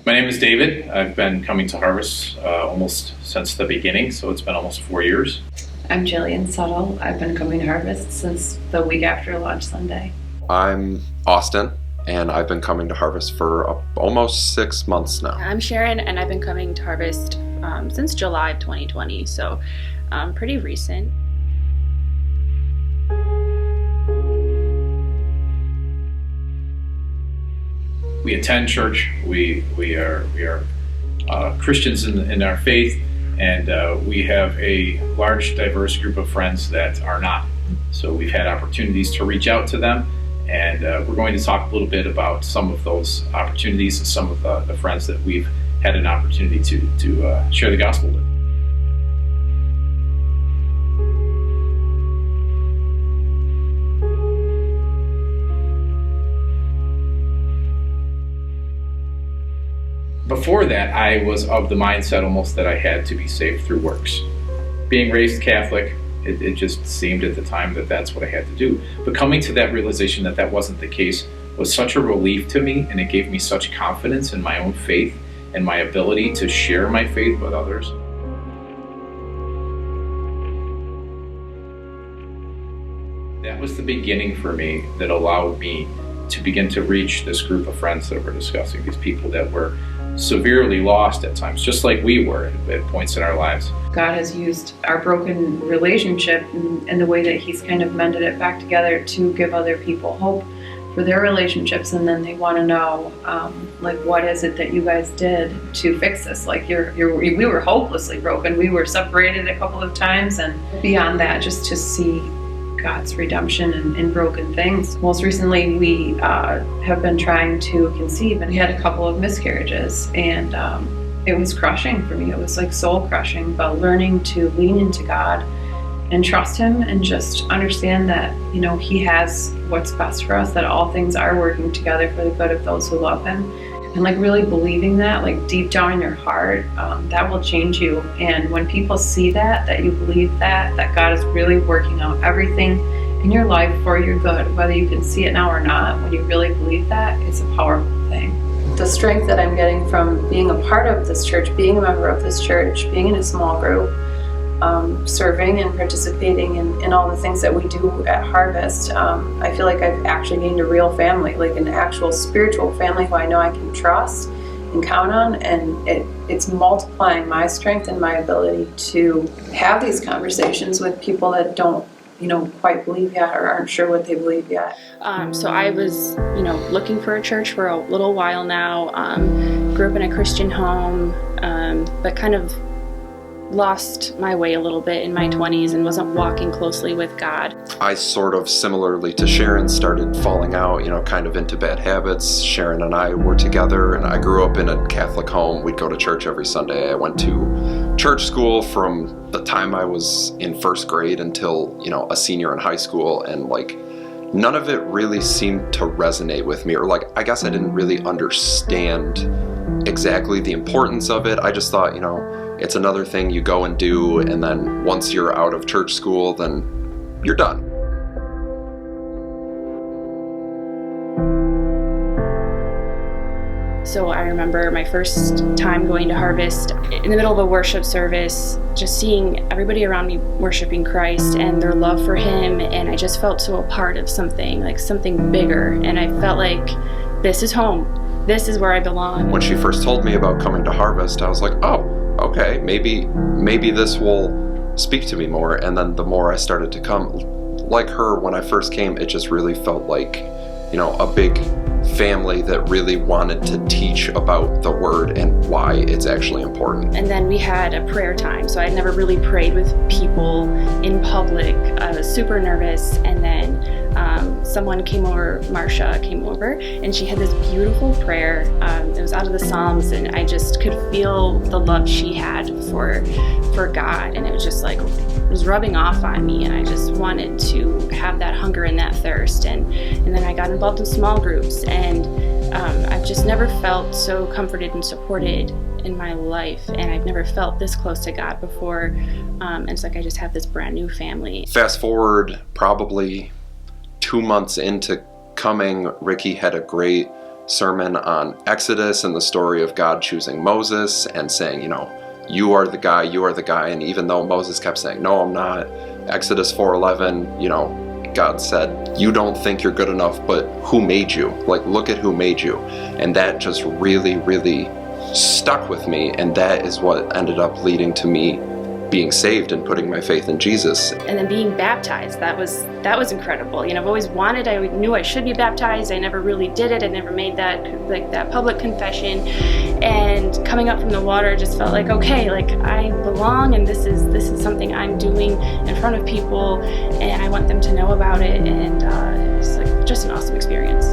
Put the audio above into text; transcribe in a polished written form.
My name is David. I've been coming to Harvest almost since the beginning, so it's been almost 4 years. I'm Jillian Subtle. I've been coming to Harvest since the week after Launch Sunday. I'm Austin, and I've been coming to Harvest for almost 6 months now. I'm Sharon, and I've been coming to Harvest since July of 2020, so pretty recent. We attend church. We are Christians in our faith, and we have a large, diverse group of friends that are not. So we've had opportunities to reach out to them, and we're going to talk a little bit about some of those opportunities and some of the friends that we've had an opportunity to share the gospel with. Before that, I was of the mindset almost that I had to be saved through works. Being raised Catholic, it just seemed at the time that that's what I had to do. But coming to that realization that that wasn't the case was such a relief to me, and it gave me such confidence in my own faith and my ability to share my faith with others. That was the beginning for me that allowed me to begin to reach this group of friends that we're discussing, these people that were severely lost at times, just like we were at points in our lives. God has used our broken relationship and the way that He's kind of mended it back together to give other people hope for their relationships, and then they want to know, what is it that you guys did to fix this? We were hopelessly broken. We were separated a couple of times, and beyond that, just to see God's redemption in broken things. Most recently, we have been trying to conceive, and we had a couple of miscarriages, and it was crushing for me. It was like soul crushing, but learning to lean into God and trust Him and just understand that, He has what's best for us, that all things are working together for the good of those who love Him. And really believing that, deep down in your heart, that will change you. And when people see that you believe that God is really working out everything in your life for your good, whether you can see it now or not, when you really believe that, it's a powerful thing. The strength that I'm getting from being a part of this church, being a member of this church, being in a small group, serving and participating in all the things that we do at Harvest, I feel like I've actually gained a real family, an actual spiritual family who I know I can trust and count on, and it's multiplying my strength and my ability to have these conversations with people that don't quite believe yet or aren't sure what they believe yet. So I was looking for a church for a little while now, grew up in a Christian home, but kind of lost my way a little bit in my 20s and wasn't walking closely with God. I sort of, similarly to Sharon, started falling out, kind of into bad habits. Sharon and I were together, and I grew up in a Catholic home. We'd go to church every Sunday. I went to church school from the time I was in first grade until, a senior in high school, and none of it really seemed to resonate with me, or I guess I didn't really understand exactly the importance of it. I just thought, it's another thing you go and do, and then once you're out of church school, then you're done. So I remember my first time going to Harvest, in the middle of a worship service, just seeing everybody around me worshiping Christ and their love for Him, and I just felt so a part of something, something bigger, and I felt like this is home. This is where I belong. When she first told me about coming to Harvest, I was like, oh, okay, maybe this will speak to me more. And then the more I started to come, like her, when I first came, it just really felt like, a big family that really wanted to teach about the Word and why it's actually important. And then we had a prayer time. So I'd never really prayed with people in public. I was super nervous. And then someone came over, Marcia came over, and she had this beautiful prayer. It was out of the Psalms, and I just could feel the love she had for God. And it was just it was rubbing off on me, and I just wanted to have that hunger and that thirst. And then I got involved in small groups, and I've just never felt so comforted and supported in my life, and I've never felt this close to God before. And it's I just have this brand new family. Fast forward probably 2 months into coming, Ricky had a great sermon on Exodus and the story of God choosing Moses and saying, you are the guy, you are the guy. And even though Moses kept saying, no, I'm not, Exodus 4:11, God said, you don't think you're good enough, but who made you? Like, look at who made you. And that just really, really stuck with me. And that is what ended up leading to me being saved and putting my faith in Jesus. And then being baptized, that was incredible. I've always wanted, I knew I should be baptized. I never really did it. I never made that public confession. And coming up from the water just felt like, okay, I belong, and this is something I'm doing in front of people, and I want them to know about it. And it's just an awesome experience.